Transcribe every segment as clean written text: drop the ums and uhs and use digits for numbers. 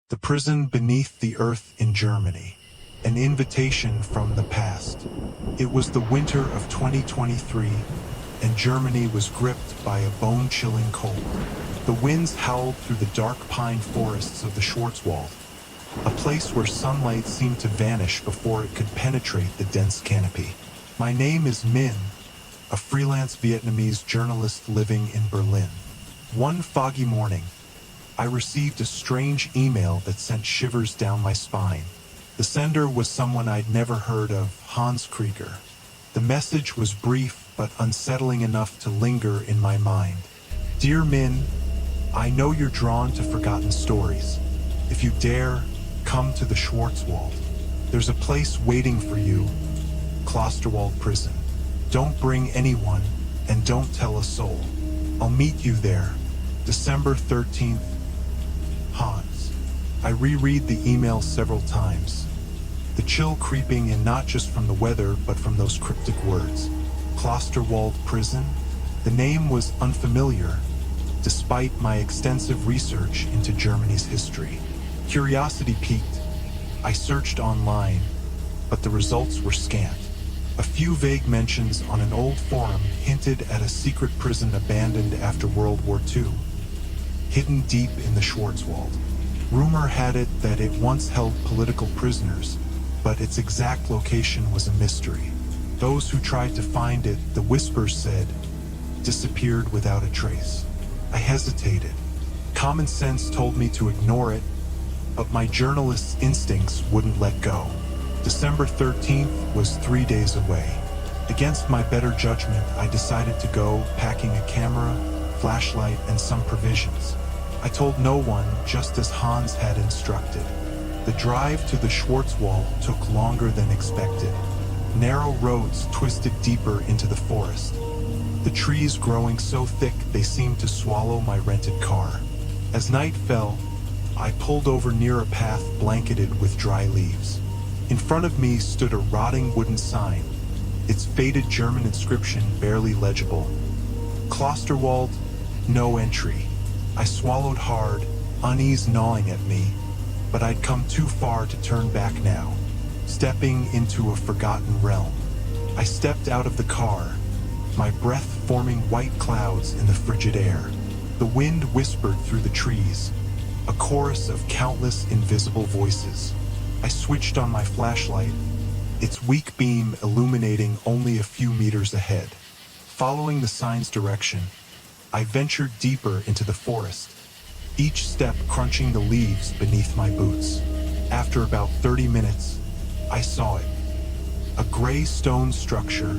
The prison beneath the earth in Germany. An invitation from the past. It was the winter of 2023, and Germany was gripped by a bone-chilling cold. The winds howled through the dark pine forests of the Schwarzwald, a place where sunlight seemed to vanish before it could penetrate the dense canopy. My name is Min, a freelance Vietnamese journalist living in Berlin. One foggy morning, I received a strange email that sent shivers down my spine. The sender was someone I'd never heard of, Hans Krieger. The message was brief but unsettling enough to linger in my mind. Dear Min, I know you're drawn to forgotten stories. If you dare, come to the Schwarzwald. There's a place waiting for you, Klosterwald Prison. Don't bring anyone, and don't tell a soul. I'll meet you there, December 13th, Hans. I reread the email several times, the chill creeping in not just from the weather but from those cryptic words. Klosterwald Prison? The name was unfamiliar, despite my extensive research into Germany's history. Curiosity piqued. I searched online, but the results were scant. A few vague mentions on an old forum hinted at a secret prison abandoned after World War II, hidden deep in the Schwarzwald. Rumor had it that it once held political prisoners, but its exact location was a mystery. Those who tried to find it, the whispers said, disappeared without a trace. I hesitated. Common sense told me to ignore it, but my journalist's instincts wouldn't let go. December 13th was 3 days away. Against my better judgment, I decided to go, packing a camera, flashlight, and some provisions. I told no one, just as Hans had instructed. The drive to the Schwarzwald took longer than expected. Narrow roads twisted deeper into the forest, the trees growing so thick they seemed to swallow my rented car. As night fell, I pulled over near a path blanketed with dry leaves. In front of me stood a rotting wooden sign, its faded German inscription barely legible. Klosterwald, no entry. I swallowed hard, unease gnawing at me, but I'd come too far to turn back now, stepping into a forgotten realm. I stepped out of the car, my breath forming white clouds in the frigid air. The wind whispered through the trees, a chorus of countless invisible voices. I switched on my flashlight, its weak beam illuminating only a few meters ahead. Following the sign's direction, I ventured deeper into the forest, each step crunching the leaves beneath my boots. After about 30 minutes, I saw it. A gray stone structure,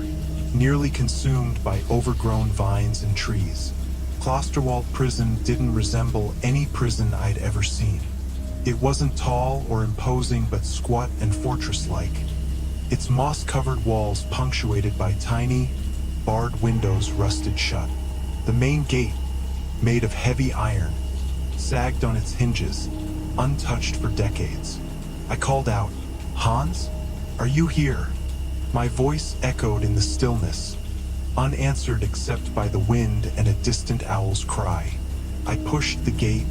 nearly consumed by overgrown vines and trees. Klosterwald Prison didn't resemble any prison I'd ever seen. It wasn't tall or imposing but squat and fortress-like, its moss-covered walls punctuated by tiny, barred windows rusted shut. The main gate, made of heavy iron, sagged on its hinges, untouched for decades. I called out, "Hans? Are you here?" My voice echoed in the stillness, unanswered except by the wind and a distant owl's cry. I pushed the gate,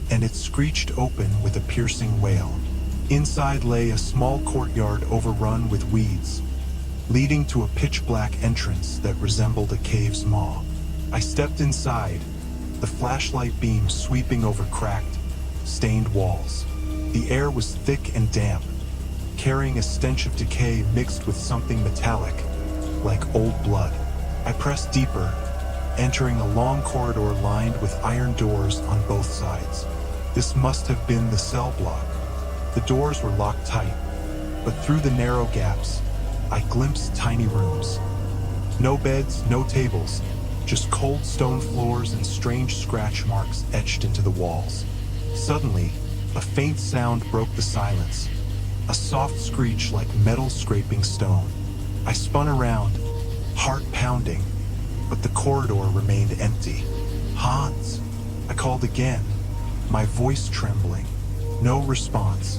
and it screeched open with a piercing wail. Inside lay a small courtyard overrun with weeds, leading to a pitch-black entrance that resembled a cave's maw. I stepped inside, the flashlight beam sweeping over cracked, stained walls. The air was thick and damp, carrying a stench of decay mixed with something metallic, like old blood. I pressed deeper, entering a long corridor lined with iron doors on both sides. This must have been the cell block. The doors were locked tight, but through the narrow gaps, I glimpsed tiny rooms. No beds, no tables, just cold stone floors and strange scratch marks etched into the walls. Suddenly, a faint sound broke the silence, a soft screech like metal scraping stone. I spun around, heart pounding, but the corridor remained empty. "Hans!" I called again, my voice trembling. No response.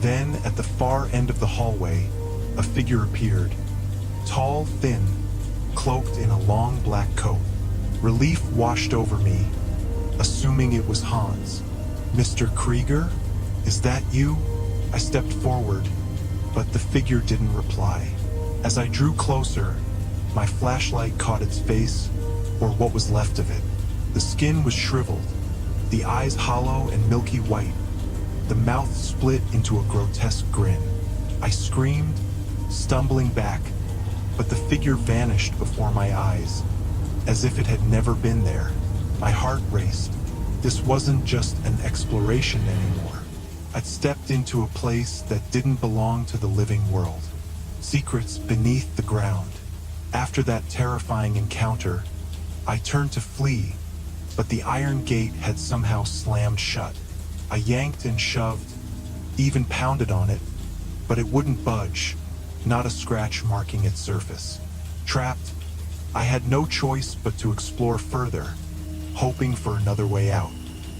Then, at the far end of the hallway, a figure appeared. Tall, thin, cloaked in a long black coat. Relief washed over me, assuming it was Hans. "Mr. Krieger?" "Is that you?" I stepped forward, but the figure didn't reply. As I drew closer, my flashlight caught its face, or what was left of it. The skin was shriveled, the eyes hollow and milky white, the mouth split into a grotesque grin. I screamed, stumbling back, but the figure vanished before my eyes, as if it had never been there. My heart raced. This wasn't just an exploration anymore. I'd stepped into a place that didn't belong to the living world. Secrets beneath the ground. After that terrifying encounter, I turned to flee, but the iron gate had somehow slammed shut. I yanked and shoved, even pounded on it, but it wouldn't budge, not a scratch marking its surface. Trapped, I had no choice but to explore further, hoping for another way out.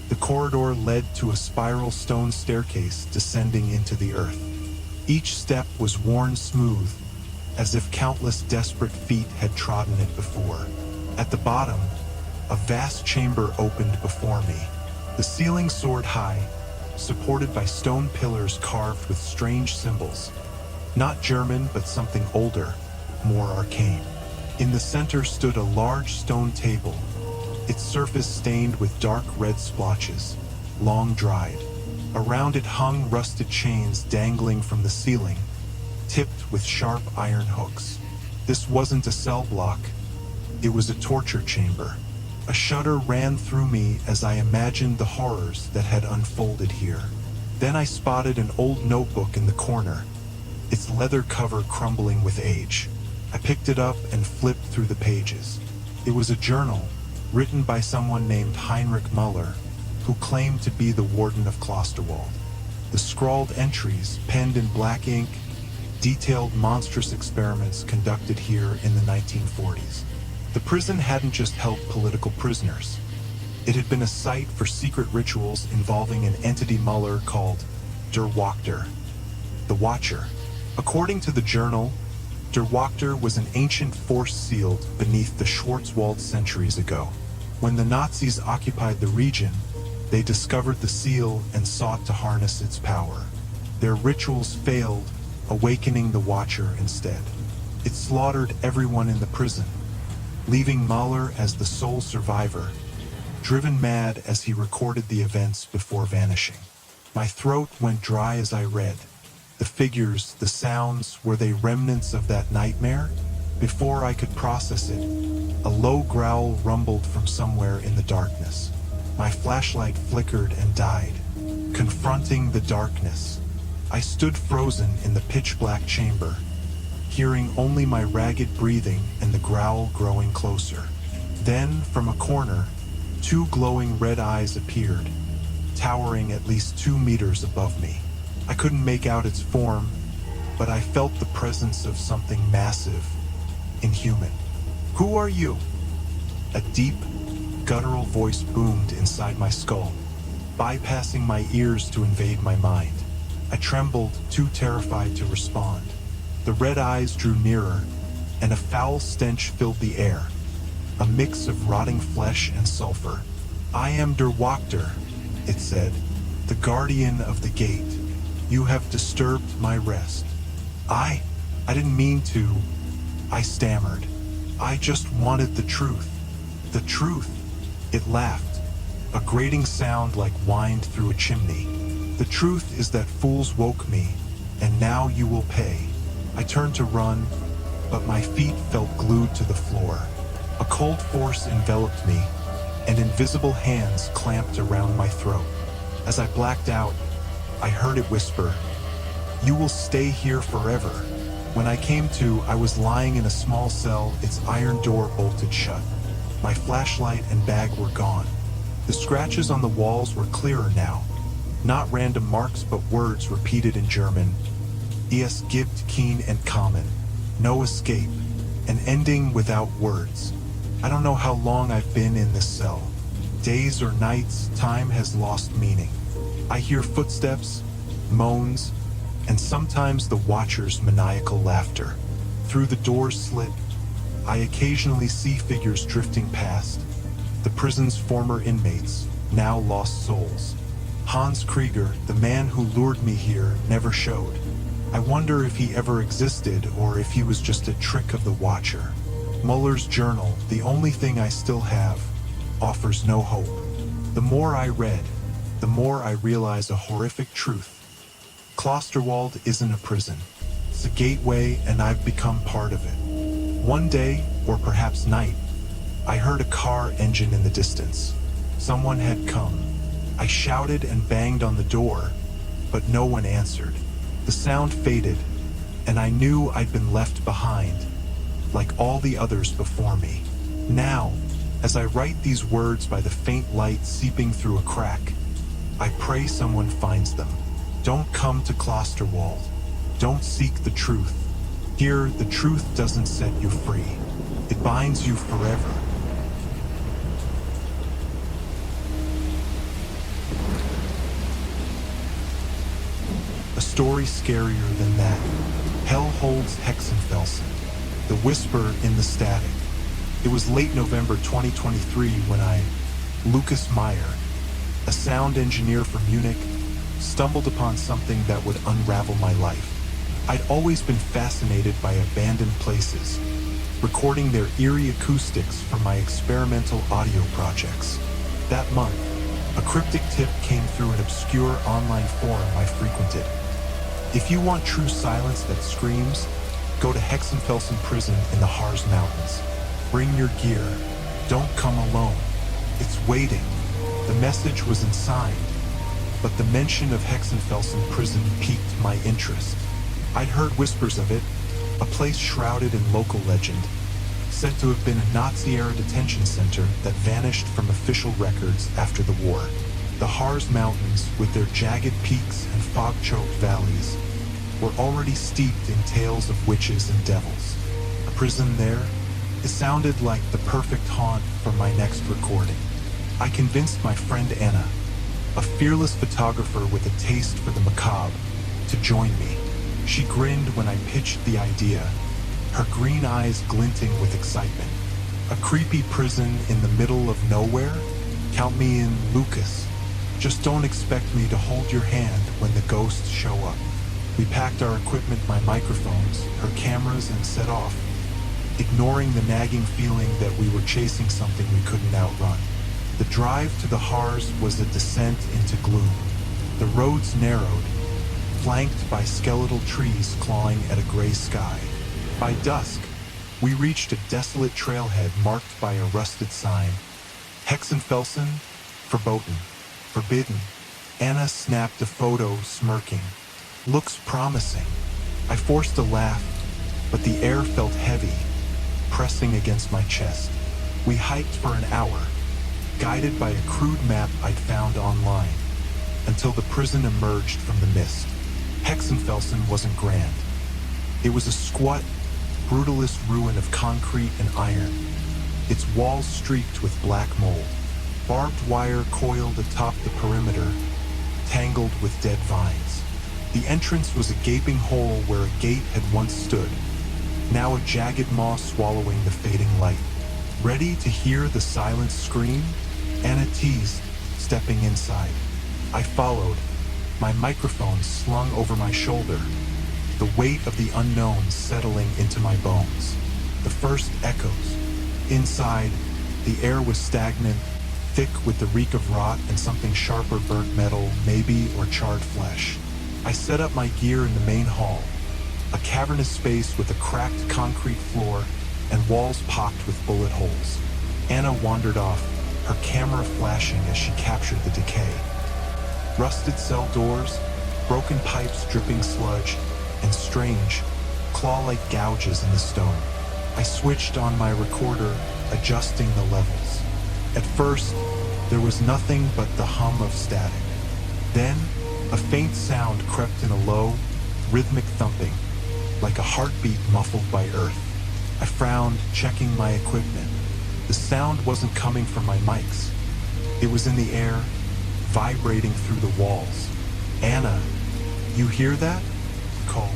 The corridor led to a spiral stone staircase descending into the earth. Each step was worn smooth, as if countless desperate feet had trodden it before. At the bottom, a vast chamber opened before me. The ceiling soared high, supported by stone pillars carved with strange symbols. Not German, but something older, more arcane. In the center stood a large stone table, its surface stained with dark red splotches, long dried. Around it hung rusted chains dangling from the ceiling, tipped with sharp iron hooks. This wasn't a cell block, it was a torture chamber. A shudder ran through me as I imagined the horrors that had unfolded here. Then I spotted an old notebook in the corner, its leather cover crumbling with age. I picked it up and flipped through the pages. It was a journal, written by someone named Heinrich Müller, who claimed to be the warden of Klosterwald. The scrawled entries, penned in black ink, detailed monstrous experiments conducted here in the 1940s. The prison hadn't just held political prisoners. It had been a site for secret rituals involving an entity Müller called Der Wachter, the Watcher. According to the journal, Der Wachter was an ancient force sealed beneath the Schwarzwald centuries ago. When the Nazis occupied the region, they discovered the seal and sought to harness its power. Their rituals failed, awakening the Watcher instead. It slaughtered everyone in the prison, leaving Müller as the sole survivor, driven mad as he recorded the events before vanishing. My throat went dry as I read. The figures, the sounds, were they remnants of that nightmare? Before I could process it, a low growl rumbled from somewhere in the darkness. My flashlight flickered and died, confronting the darkness. I stood frozen in the pitch-black chamber, hearing only my ragged breathing and the growl growing closer. Then, from a corner, two glowing red eyes appeared, towering at least 2 meters above me. I couldn't make out its form, but I felt the presence of something massive, inhuman. "Who are you?" A deep, guttural voice boomed inside my skull, bypassing my ears to invade my mind. I trembled, too terrified to respond. The red eyes drew nearer, and a foul stench filled the air, a mix of rotting flesh and sulfur. "I am Der Wachter," it said, "the guardian of the gate. You have disturbed my rest." I didn't mean to," I stammered. "I just wanted the truth." "The truth?" It laughed, a grating sound like wind through a chimney. "The truth is that fools woke me, and now you will pay." I turned to run, but my feet felt glued to the floor. A cold force enveloped me, and invisible hands clamped around my throat. As I blacked out, I heard it whisper, "You will stay here forever." When I came to, I was lying in a small cell, its iron door bolted shut. My flashlight and bag were gone. The scratches on the walls were clearer now, not random marks but words repeated in German. Es gibt kein Entkommen. No escape. An ending without words. I don't know how long I've been in this cell. Days or nights, time has lost meaning. I hear footsteps, moans, and sometimes the Watcher's maniacal laughter. Through the door's slit, I occasionally see figures drifting past, the prison's former inmates, now lost souls. Hans Krieger, the man who lured me here, never showed. I wonder if he ever existed or if he was just a trick of the Watcher. Muller's journal, the only thing I still have, offers no hope. The more I read, the more I realize a horrific truth. Klosterwald isn't a prison. It's a gateway, and I've become part of it. One day, or perhaps night, I heard a car engine in the distance. Someone had come. I shouted and banged on the door, but no one answered. The sound faded, and I knew I'd been left behind, like all the others before me. Now, as I write these words by the faint light seeping through a crack, I pray someone finds them. Don't come to Klosterwald. Don't seek the truth. Here, the truth doesn't set you free. It binds you forever. A story scarier than that. Hell holds Hexenfelsen. The whisper in the static. It was late November 2023 when Lucas Meyer, a sound engineer from Munich, stumbled upon something that would unravel my life. I'd always been fascinated by abandoned places, recording their eerie acoustics for my experimental audio projects. That month, a cryptic tip came through an obscure online forum I frequented. If you want true silence that screams, go to Hexenfelsen Prison in the Harz Mountains. Bring your gear. Don't come alone. It's waiting. The message was unsigned, but the mention of Hexenfelsen Prison piqued my interest. I'd heard whispers of it, a place shrouded in local legend, said to have been a Nazi-era detention center that vanished from official records after the war. The Harz Mountains, with their jagged peaks and fog-choked valleys, were already steeped in tales of witches and devils. A prison there? It sounded like the perfect haunt for my next recording. I convinced my friend Anna, a fearless photographer with a taste for the macabre, to join me. She grinned when I pitched the idea, her green eyes glinting with excitement. A creepy prison in the middle of nowhere? Count me in, Lucas. Just don't expect me to hold your hand when the ghosts show up. We packed our equipment, my microphones, her cameras, and set off, ignoring the nagging feeling that we were chasing something we couldn't outrun. The drive to the Harz was a descent into gloom. The roads narrowed, flanked by skeletal trees clawing at a gray sky. By dusk, we reached a desolate trailhead marked by a rusted sign. Hexenfelsen, verboten, forbidden. Anna snapped a photo, smirking. Looks promising. I forced a laugh, but the air felt heavy, pressing against my chest. We hiked for an hour, guided by a crude map I'd found online, until the prison emerged from the mist. Hexenfelsen wasn't grand. It was a squat, brutalist ruin of concrete and iron, its walls streaked with black mold. Barbed wire coiled atop the perimeter, tangled with dead vines. The entrance was a gaping hole where a gate had once stood, now a jagged maw swallowing the fading light. Ready to hear the silence scream? Anna teased, stepping inside. I followed, my microphone slung over my shoulder, the weight of the unknown settling into my bones. The first echoes. Inside, the air was stagnant, thick with the reek of rot and something sharper, burnt metal, maybe, or charred flesh. I set up my gear in the main hall, a cavernous space with a cracked concrete floor and walls pocked with bullet holes. Anna wandered off, her camera flashing as she captured the decay. Rusted cell doors, broken pipes dripping sludge, and strange, claw-like gouges in the stone. I switched on my recorder, adjusting the levels. At first, there was nothing but the hum of static. Then, a faint sound crept in a low, rhythmic thumping, like a heartbeat muffled by earth. I frowned, checking my equipment. The sound wasn't coming from my mics. It was in the air, vibrating through the walls. Anna, you hear that? Cole.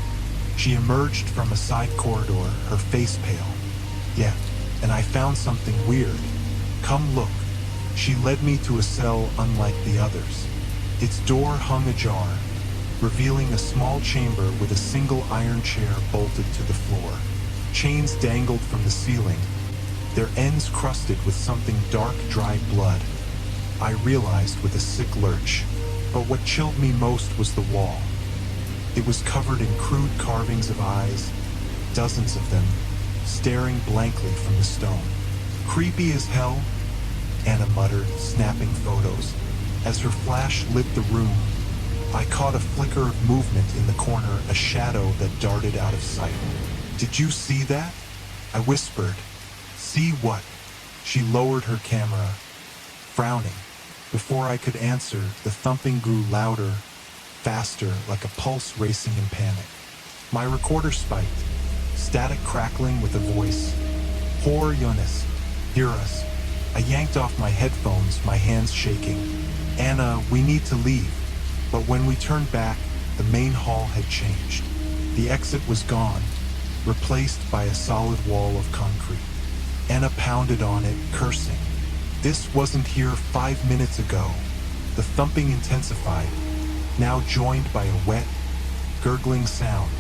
She emerged from a side corridor, her face pale. Yeah, and I found something weird. Come look. She led me to a cell unlike the others. Its door hung ajar, revealing a small chamber with a single iron chair bolted to the floor. Chains dangled from the ceiling, their ends crusted with something dark, dried blood. I realized with a sick lurch, but what chilled me most was the wall. It was covered in crude carvings of eyes, dozens of them, staring blankly from the stone. Creepy as hell, Anna muttered, snapping photos. As her flash lit the room, I caught a flicker of movement in the corner, a shadow that darted out of sight. "Did you see that?" I whispered. "See what?" She lowered her camera, frowning. Before I could answer, the thumping grew louder, faster, like a pulse racing in panic. My recorder spiked, static crackling with a voice. "Poor Jonas, hear us." I yanked off my headphones, my hands shaking. "Anna, we need to leave." But when we turned back, the main hall had changed. The exit was gone, replaced by a solid wall of concrete. Anna pounded on it, cursing. This wasn't here 5 minutes ago. The thumping intensified, now joined by a wet, gurgling sound,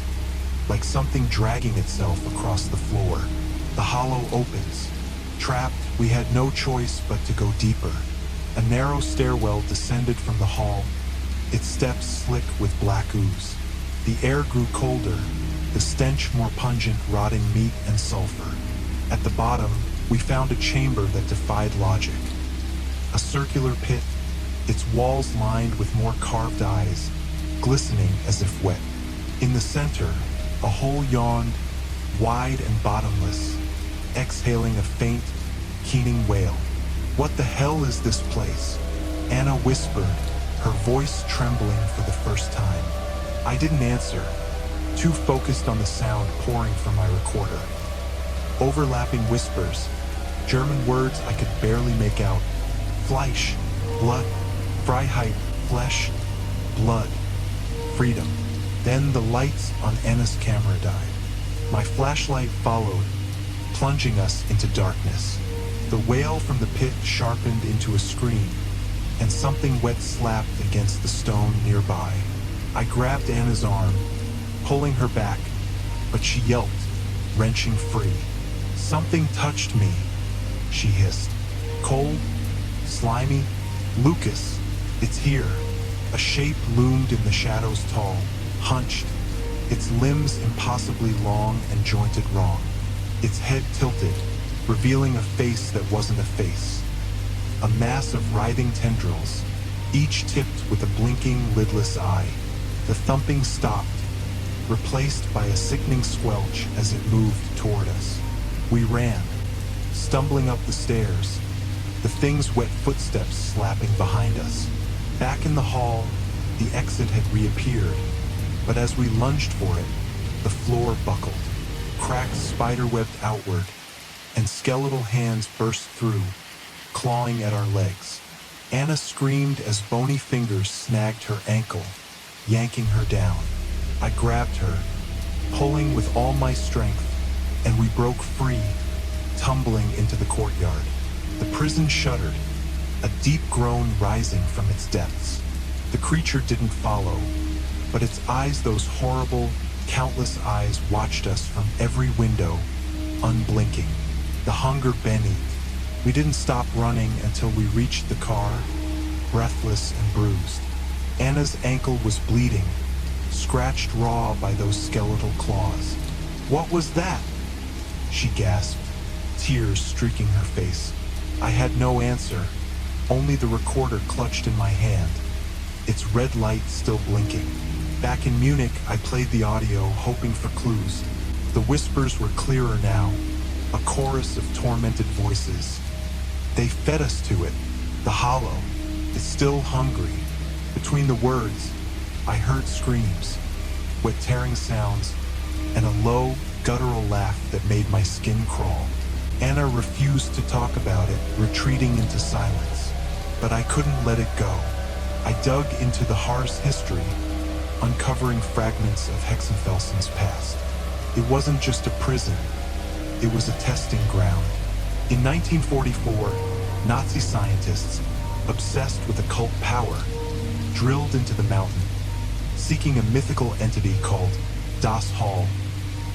like something dragging itself across the floor. The hollow opens. Trapped, we had no choice but to go deeper. A narrow stairwell descended from the hall, its steps slick with black ooze. The air grew colder, the stench more pungent, rotting meat and sulfur. At the bottom, we found a chamber that defied logic. A circular pit, its walls lined with more carved eyes, glistening as if wet. In the center, a hole yawned, wide and bottomless, exhaling a faint, keening wail. "What the hell is this place?" Anna whispered, her voice trembling for the first time. I didn't answer, too focused on the sound pouring from my recorder. Overlapping whispers, German words I could barely make out. Fleisch, blood, Freiheit, flesh, blood, freedom. Then the lights on Anna's camera died. My flashlight followed, plunging us into darkness. The wail from the pit sharpened into a scream, and something wet slapped against the stone nearby. I grabbed Anna's arm, pulling her back, but she yelped, wrenching free. "Something touched me," she hissed. "Cold, slimy, Lucas, it's here." A shape loomed in the shadows, tall, hunched, its limbs impossibly long and jointed wrong. Its head tilted, revealing a face that wasn't a face. A mass of writhing tendrils, each tipped with a blinking, lidless eye. The thumping stopped, replaced by a sickening squelch as it moved toward us. We ran, stumbling up the stairs, the thing's wet footsteps slapping behind us. Back in the hall, the exit had reappeared, but as we lunged for it, the floor buckled. Cracks spiderwebbed outward, and skeletal hands burst through, clawing at our legs. Anna screamed as bony fingers snagged her ankle, yanking her down. I grabbed her, pulling with all my strength, and we broke free, tumbling into the courtyard. The prison shuddered, a deep groan rising from its depths. The creature didn't follow, but its eyes, those horrible, countless eyes, watched us from every window, unblinking. The hunger beneath. We didn't stop running until we reached the car, breathless and bruised. Anna's ankle was bleeding, scratched raw by those skeletal claws. "What was that?" she gasped, tears streaking her face. I had no answer, only the recorder clutched in my hand, its red light still blinking. Back in Munich, I played the audio, hoping for clues. The whispers were clearer now, a chorus of tormented voices. They fed us to it, the hollow. It's still hungry. Between the words, I heard screams, wet tearing sounds, and a low, guttural laugh that made my skin crawl. Anna refused to talk about it, retreating into silence. But I couldn't let it go. I dug into the Haar's history, uncovering fragments of Hexenfelson's past. It wasn't just a prison, it was a testing ground. In 1944, Nazi scientists, obsessed with occult power, drilled into the mountain, seeking a mythical entity called Das Hall,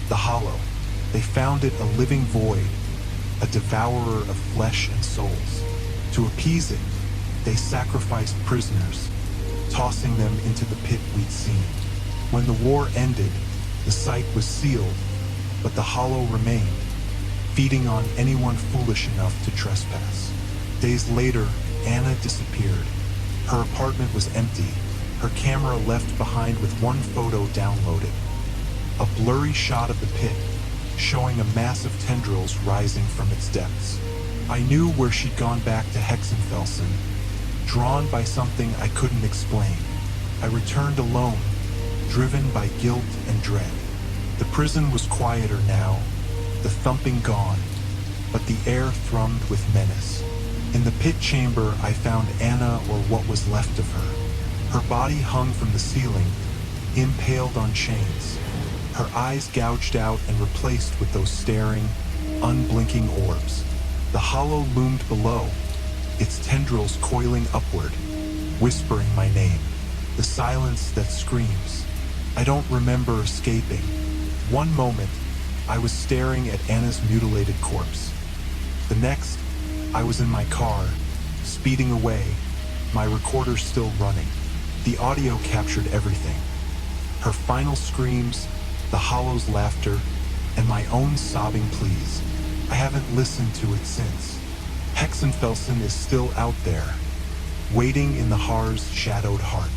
the Hollow. They found it a living void, a devourer of flesh and souls. To appease it, they sacrificed prisoners, tossing them into the pit we'd seen. When the war ended, the site was sealed, but the Hollow remained, feeding on anyone foolish enough to trespass. Days later, Anna disappeared. Her apartment was empty, her camera left behind with one photo downloaded. A blurry shot of the pit, showing a mass of tendrils rising from its depths. I knew where she'd gone back to Hexenfelsen, drawn by something I couldn't explain. I returned alone, driven by guilt and dread. The prison was quieter now, the thumping gone, but the air thrummed with menace. In the pit chamber, I found Anna, or what was left of her. Her body hung from the ceiling, impaled on chains, her eyes gouged out and replaced with those staring, unblinking orbs. The Hollow loomed below, its tendrils coiling upward, whispering my name. The silence that screams. I don't remember escaping. One moment, I was staring at Anna's mutilated corpse. The next, I was in my car, speeding away, my recorder still running. The audio captured everything. Her final screams, the Hollow's laughter, and my own sobbing pleas. I haven't listened to it since. Hexenfelsen is still out there, waiting in the Har's shadowed heart.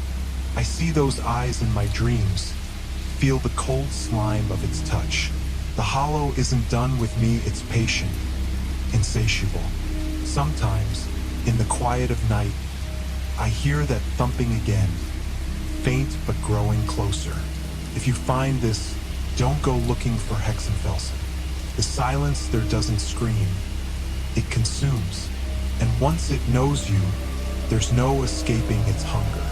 I see those eyes in my dreams, feel the cold slime of its touch. The Hollow isn't done with me, it's patient, insatiable. Sometimes, in the quiet of night, I hear that thumping again, faint but growing closer. If you find this, don't go looking for Hexenfelsen. The silence there doesn't scream, it consumes. And once it knows you, there's no escaping its hunger.